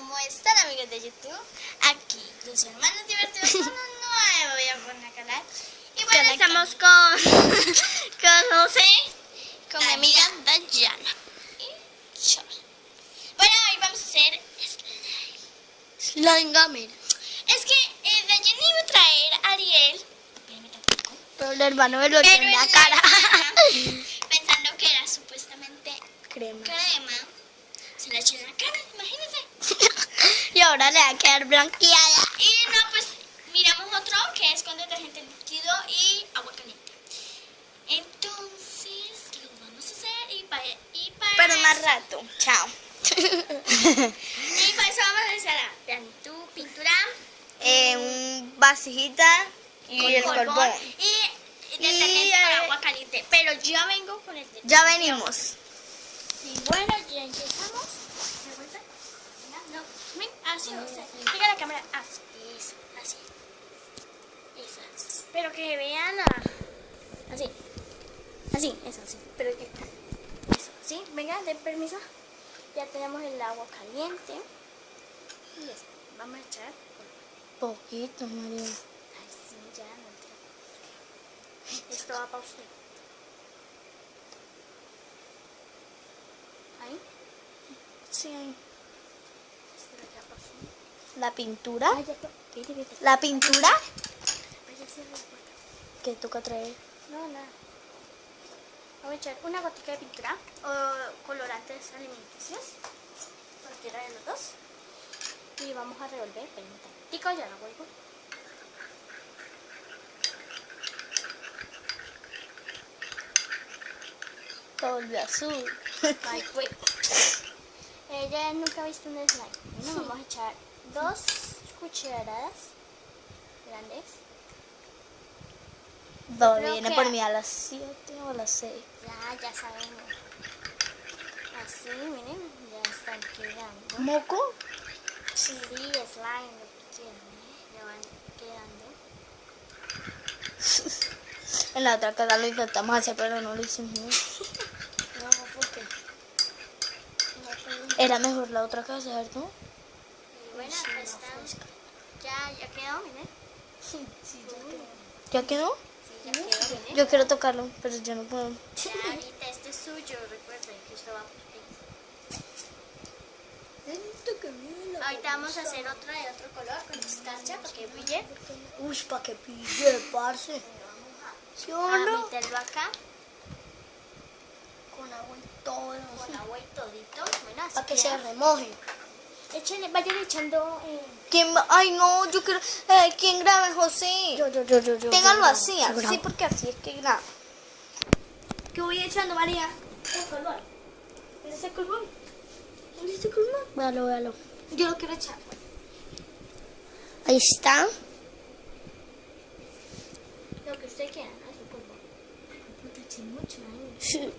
¿Cómo están, amigos de YouTube? Aquí, los hermanos divertidos con un nuevo video por el canal. Y bueno, estamos con José, con mi amiga Dayana y Chol. Bueno, hoy vamos a hacer Slime Gamer. Es que Dayana iba a traer a Ariel, Pero el hermano me lo echó pero en la cara. pensando que era supuestamente Crema. crema, se la echó en la cara, imagínense. Y ahora le va a quedar blanqueada. Y no, pues miramos otro que es con detergente líquido y agua caliente. Entonces lo vamos a hacer y para Pero más rato. Chao. y para eso vamos a hacer tu pintura Un vasijita y con el polvón polvón. y detergente con agua caliente. Pero ya vengo con el detergente. Ya venimos. Y bueno, ya empezamos. ¿Me vuelve? No, ven, así, o sea, pega la cámara, así, eso, así. Eso. Pero que vean así. Así, eso, así. Pero que eso, ¿sí? Venga, den permiso. Ya tenemos el agua caliente. Y eso, vamos a echar. Poquito, María. Ay, sí, ya, no entiendo. Esto va para usted. Ahí. Sí. Esto lo ya pasó. La pintura. Ay, ya, vete. La pintura. Vaya, cierra la puerta. Que toca traer. No, nada. Vamos a echar una gotica de pintura o colorantes alimenticios. Cualquiera de los dos. Y vamos a revolver. Tico, ya lo vuelvo. Todo volvió azul. Ay, güey. Ella nunca ha visto un slime. Bueno, vamos a echar 2 cucharadas grandes. Todo creo viene que- por mí a las 7 o a las 6. Ya sabemos. Así, miren, ya están quedando. ¿Moco? Sí, slime, lo que quieran, ya van quedando. En la otra casa lo intentamos hacer, pero no lo hicimos. No, ¿por qué? Era mejor la otra casa, ¿cierto? Bueno, acá está. Ya quedó, miren. Sí, ¿ya quedó? Sí, ya quedó, miren. Yo quiero tocarlo, pero yo no puedo. Ya, ahorita este es suyo, recuerden que esto va por ti. Ahorita vamos a hacer otra de otro color con escarcha para que brille. Uy, para que pille, parce. ¿Sí o Vamos a no? meterlo acá Con agua y todo. con agua y todito. Bueno, así Para que queda. se remoje. Échenle, vayan echando. Ay, no, yo quiero. ¿Quién grabe, José? Yo. Téngalo así, así, porque así es que graba. ¿Qué voy echando, María? El color. ¿Dónde está el color? ¿Dónde está el color? Véalo. Yo lo quiero echar. Ahí está. Lo que usted quiera, ¿no? Su polvo. Puta, eché mucho ahí. Sí.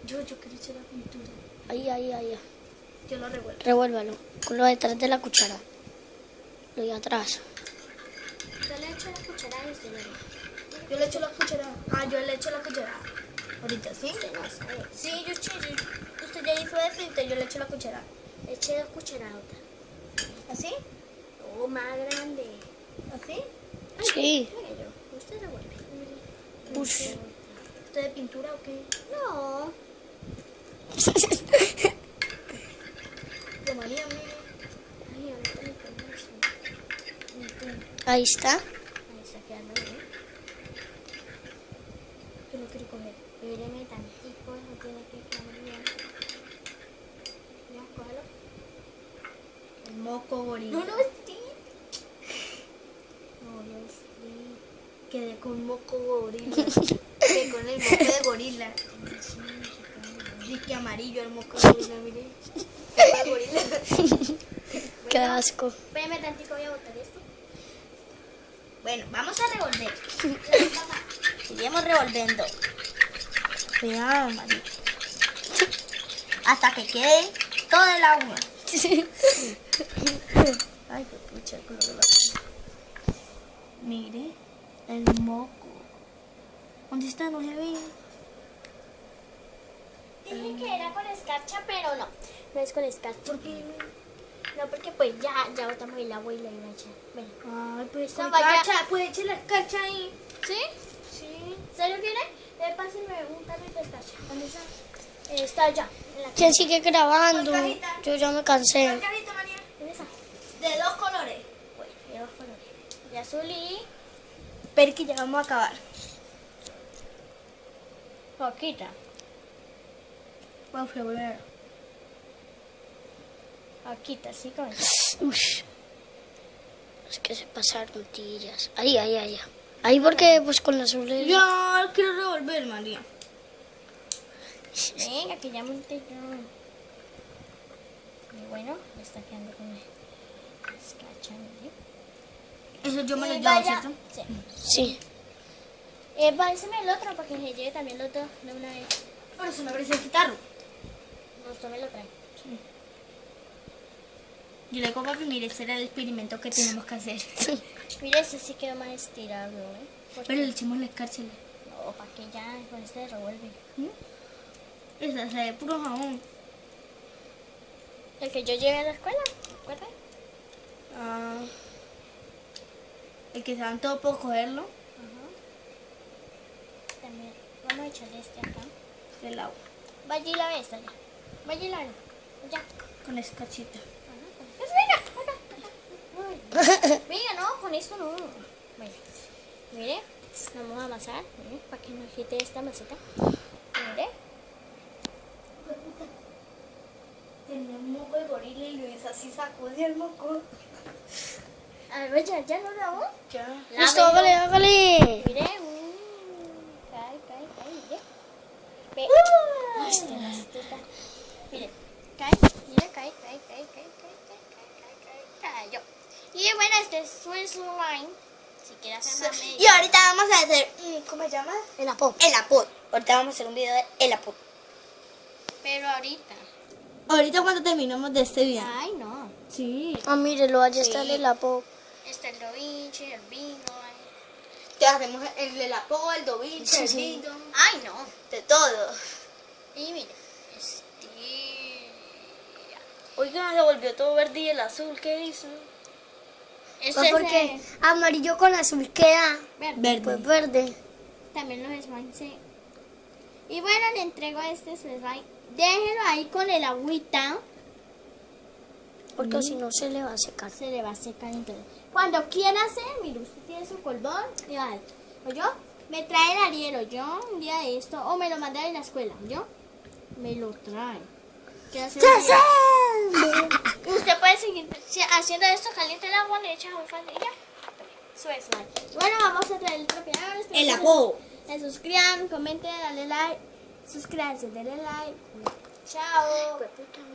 Yo quiero echar la pintura. Ahí. Yo lo revuelvo. Revuélvalo. Con lo detrás de la cuchara. Lo de atrás. Yo le echo la cucharada y usted lo Yo le echo la cucharada. Yo le echo la cucharada. Ahorita, ¿sí? Usted no sabe. Sí, yo eché. Usted ya hizo eso y yo le echo la cucharada. Eche 2 cucharadas. ¿Así? Oh, más grande. ¿Así? Sí. Mire yo. Usted revuelve. Ush. ¿Usted de pintura o qué? No. De María, mire. Ay, ahorita le pongo eso. Ahí está. Ahí está quedando bien. Yo lo quiero coger. Míreme tantito, no tiene que quedar bien. Ya, cógelo. El moco gorila. No, sí. No, yo sí. Quedé con moco gorila. Quedé con el moco de gorila. Dice amarillo el moco de gorila, mire. El moco de gorila. Qué asco. Espérame tantito, voy a botar esto. Bueno, vamos a revolver. Seguimos revolviendo. Cuidado, María. Hasta que quede todo el agua. Ay, qué pucha, el color de la cara. Mire, el moco. ¿Dónde está? No se ve. Dije que era con escarcha, pero no. No es con escarcha. ¿Por qué? No, porque pues ya botamos el agua y la iba a echar. Bueno. Ay, pues No, con vaya. escarcha, puede echar la escarcha ahí. ¿Sí? Sí. ¿Serio quiere? Pásenme un tarrito de escarcha. ¿Dónde está? Está allá. En la ¿Quién sigue grabando? ¿Cuál cajita? Yo ya me cansé. Carita, María. ¿Dónde está? De 2 colores. Bueno, de dos colores. De azul y Pero que ya vamos a acabar. poquita. Vamos a volver. Poquita, sí, con Ush. Es que se pasaron tiras. Ahí. Ahí porque pues con la azul. Yo quiero revolver, María. Venga, que ya monté yo. Y bueno, ya está quedando con el escarcha. Eso yo me lo Y llevo, vaya. ¿cierto? Sí. Sí. Pásenme el otro para que se lleve también el otro de una vez. Por eso me parece el guitarro. No, usted me lo trae. Yo le digo, papi, mire, ese era el experimento que tenemos que hacer. Mira, ese sí quedó más estirado, ¿eh? Porque- Pero le echamos la escarcha. No, para que ya con este revuelve. Esa es la de puro jabón. El que yo llevé a la escuela, ¿recuerdan? Ah, el que se dan todo por cogerlo También. Vamos a echarle este acá. del agua. Vaya y la esta ya. Vaya y la ya. Con la escarchita. Pues venga, venga, no, con esto no. Bueno, mire, vamos a amasar, mire, para que no quite esta masita. Mire. Tenía un moco de gorila y Luis así sacudió el moco. A ver, ya lo grabó. Ya. Listo, hágale. Mire, cae, mire. Ve. Ay, este rastita. Mire, cae, cayó. Y bueno, este es un slime. Si quieres hacer más medio. Y ahorita vamos a hacer, ¿cómo se llama? El apo. El apod. Ahorita vamos a hacer un video de el apod. Pero ahorita. Ahorita cuando terminamos de este video. Ay, no. Sí. Ah, mírelo, allá está el apo. Está el dovinche, el vino. Te hacemos el del apod, el dovinche, el vino. Ay, no. De todo. Y mire, Oiga, se volvió todo verde y el azul. ¿Qué hizo? este es Porque amarillo con azul queda verde. pues verde. También los slimes, sí. Y bueno, le entrego este slime. Déjelo ahí con el agüita. Porque si no se le va a secar. Se le va a secar entonces. Cuando quiera hacer, mire, usted tiene su colbón. O yo, me trae el ariero, yo, un día de esto. O me lo manda de la escuela, yo. Me lo trae. ¿Qué hace? Y usted puede seguir haciendo esto, caliente el agua, le echa un y ya. Su slime. Bueno, vamos a traer el tropeador. El apod. Se suscriban, comenten, dale like. Suscríbanse, denle like. Chao.